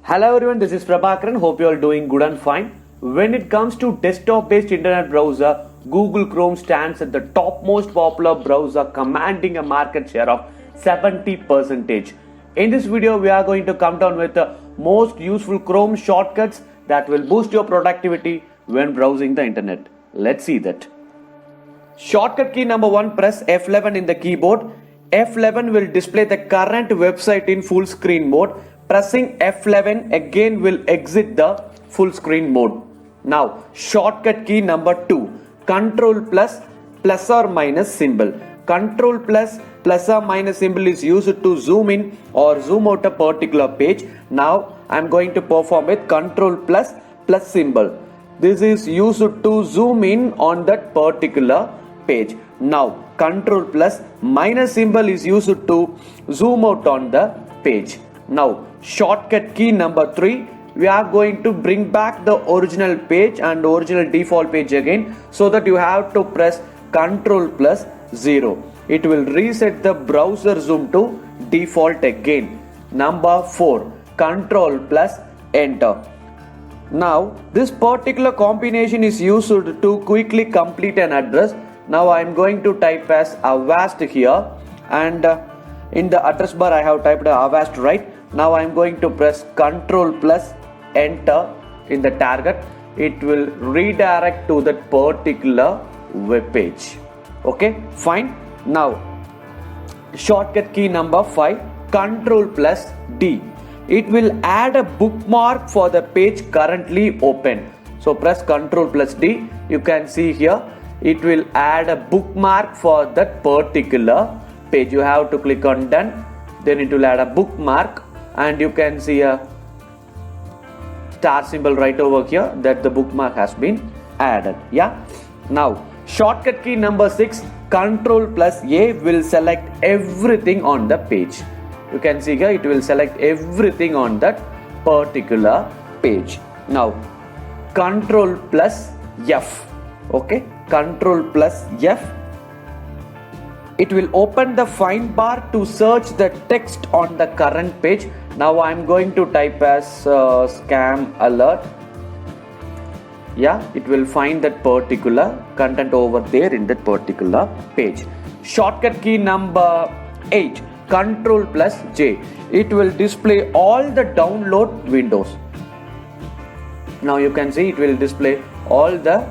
Hello everyone, this is Prabhakaran. Hope you are doing good and fine. When it comes to desktop-based internet browser, Google Chrome stands at the topmost popular browser, commanding a market share of 70%. In this video, we are going to come down with the most useful Chrome shortcuts that will boost your productivity when browsing the internet. Let's see that. Shortcut key number 1, press F11 in the keyboard. F11 will display the current website in full screen mode. Pressing F11 again will exit the full screen mode. Now, shortcut key number 2, Control plus or minus symbol. Control plus or minus symbol is used to zoom in or zoom out a particular page. Now, I am going to perform with Control plus symbol. This is used to zoom in on that particular page. Now, Control plus minus symbol is used to zoom out on the page. Now, shortcut key number 3, we are going to bring back the original page and original default page again, so that you have to press Control plus 0. It will reset the browser zoom to default again. Number 4, Control plus enter. Now, this particular combination is used to quickly complete an address. Now, I am going to type as Avast here, and in the address bar I have typed Avast, right? Now I am going to press Control plus enter in the target. It will redirect to that particular web page. Okay, fine. Now, shortcut key number 5, Control plus D. It will add a bookmark for the page currently open. So press Control plus D. You can see here, it will add a bookmark for that particular page. You have to click on done. Then it will add a bookmark, and you can see a star symbol right over here that the bookmark has been added. Yeah. Now, shortcut key number 6, Control plus A will select everything on the page. You can see here, it will select everything on that particular page. Now, Control plus F. Okay, Control plus F. It will open the find bar to search the text on the current page. Now I am going to type as scam alert. Yeah, it will find that particular content over there in that particular page. Shortcut key number 8, Control plus J. It will display all the download windows. Now you can see it will display all the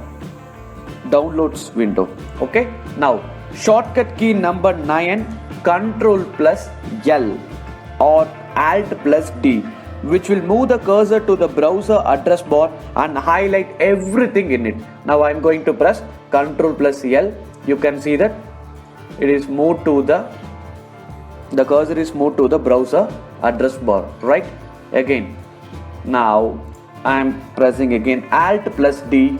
downloads window. Okay. Now, shortcut key number 9, Control plus L or Alt plus D, which will move the cursor to the browser address bar and highlight everything in it. Now I am going to press Control plus L. You can see that it is moved to the cursor is moved to the browser address bar, right? Again, now I am pressing again Alt plus D.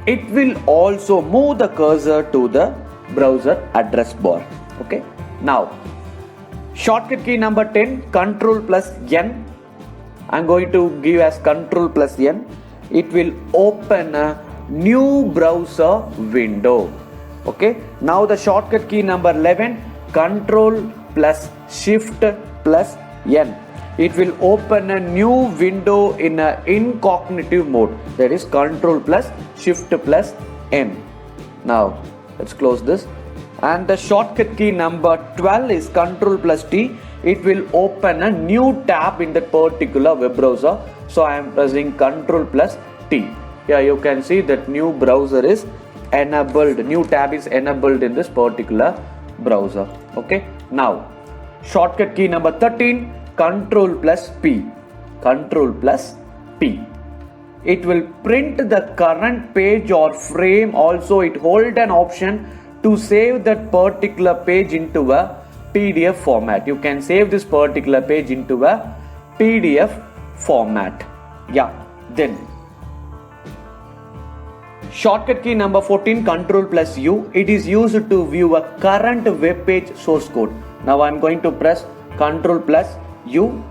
It will also move the cursor to the browser address bar. Okay. Now, shortcut key number 10, Control plus N. I'm going to give as Control plus N. It will open a new browser window. Okay. Now the shortcut key number 11, Control plus Shift plus N. It will open a new window in an incognito mode. That is Control plus Shift plus N. Now, let's close this. And the shortcut key number 12 is Control plus T. It will open a new tab in that particular web browser. So I am pressing Control plus T. Yeah, you can see that new browser is enabled. New tab is enabled in this particular browser. Okay. Now, shortcut key number 13, Control plus P. Control plus P. It will print the current page or frame. Also, it holds an option to save that particular page into a PDF format. You can save this particular page into a PDF format. Yeah. Then, shortcut key number 14, Control plus U. It is used to view a current web page source code. Now I am going to press Control plus U.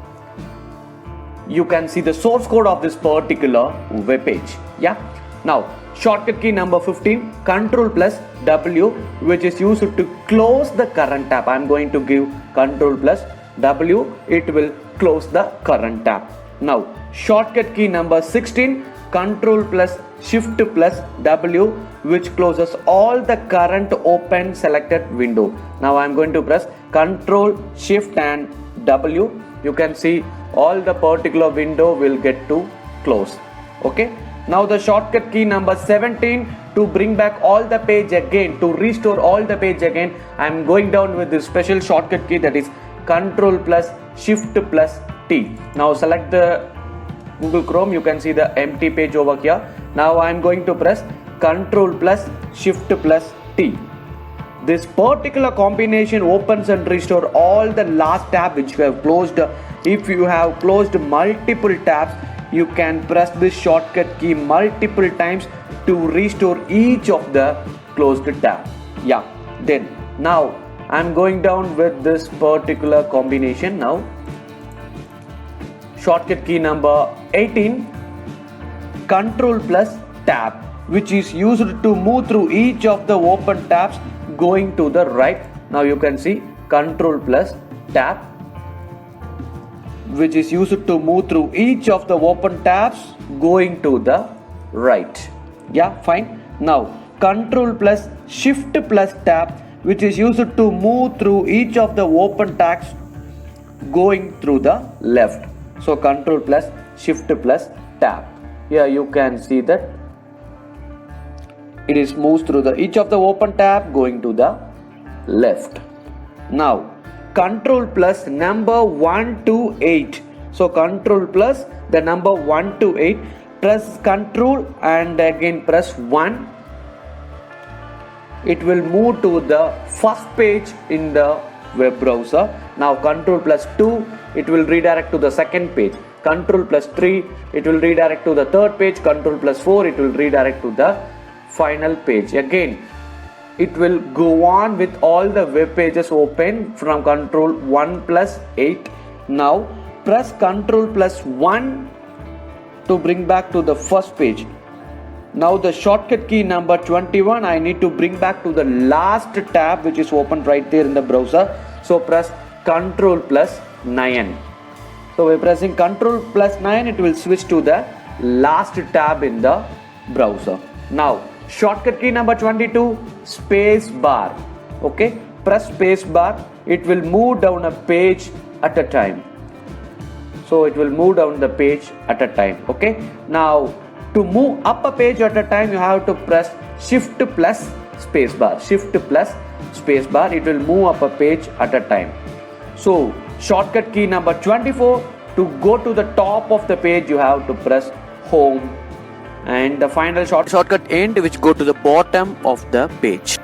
You can see the source code of this particular web page. Yeah. Now, shortcut key number 15, Control plus W, which is used to close the current tab. I am going to give Control plus W. It will close the current tab. Now shortcut key number 16, Control plus Shift plus W, which closes all the current open selected window. Now I am going to press Control Shift and W. You can see all the particular window will get to close. Okay. Now the shortcut key number 17, to bring back all the page again, to restore all the page again, I am going down with this special shortcut key, that is Control plus Shift plus T. Now select the Google Chrome, you can see the empty page over here. Now I am going to press Control plus Shift plus T. This particular combination opens and restore all the last tab which you have closed. If you have closed multiple tabs, you can press this shortcut key multiple times to restore each of the closed tab. Yeah, then now I am going down with this particular combination. Now shortcut key number 18, Control plus Tab, which is used to move through each of the open tabs going to the right. Now you can see Control plus Tab, which is used to move through each of the open tabs going to the right. Yeah, fine. Now Control plus Shift plus Tab, which is used to move through each of the open tabs going through the left. So Control plus Shift plus Tab. Here you can see that it is moves through the each of the open tab going to the left. Now Control plus number 1 to 8. So Control plus the number 1 to 8. Press Control and again press 1. It will move to the first page in the web browser. Now Control plus 2, it will redirect to the second page. Control plus 3, it will redirect to the third page. Control plus 4, it will redirect to the final page. Again, it will go on with all the web pages open from Control 1 plus 8. Now press Control plus 1 to bring back to the first page. Now the shortcut key number 21, I need to bring back to the last tab which is open right there in the browser. So press Control plus 9. So by pressing Control plus 9, it will switch to the last tab in the browser. Now shortcut key number 22, space bar. Okay, press space bar. It will move down a page at a time. So it will move down the page at a time. Okay, now to move up a page at a time, you have to press Shift plus space bar. Shift plus space bar. It will move up a page at a time. So shortcut key number 24, to go to the top of the page, you have to press Home. And the final shortcut end, which go to the bottom of the page.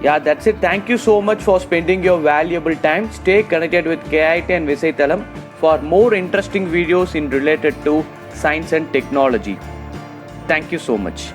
Yeah, that's it. Thank you so much for spending your valuable time. Stay connected with KIT and Visaithalam for more interesting videos in related to science and technology. Thank you so much.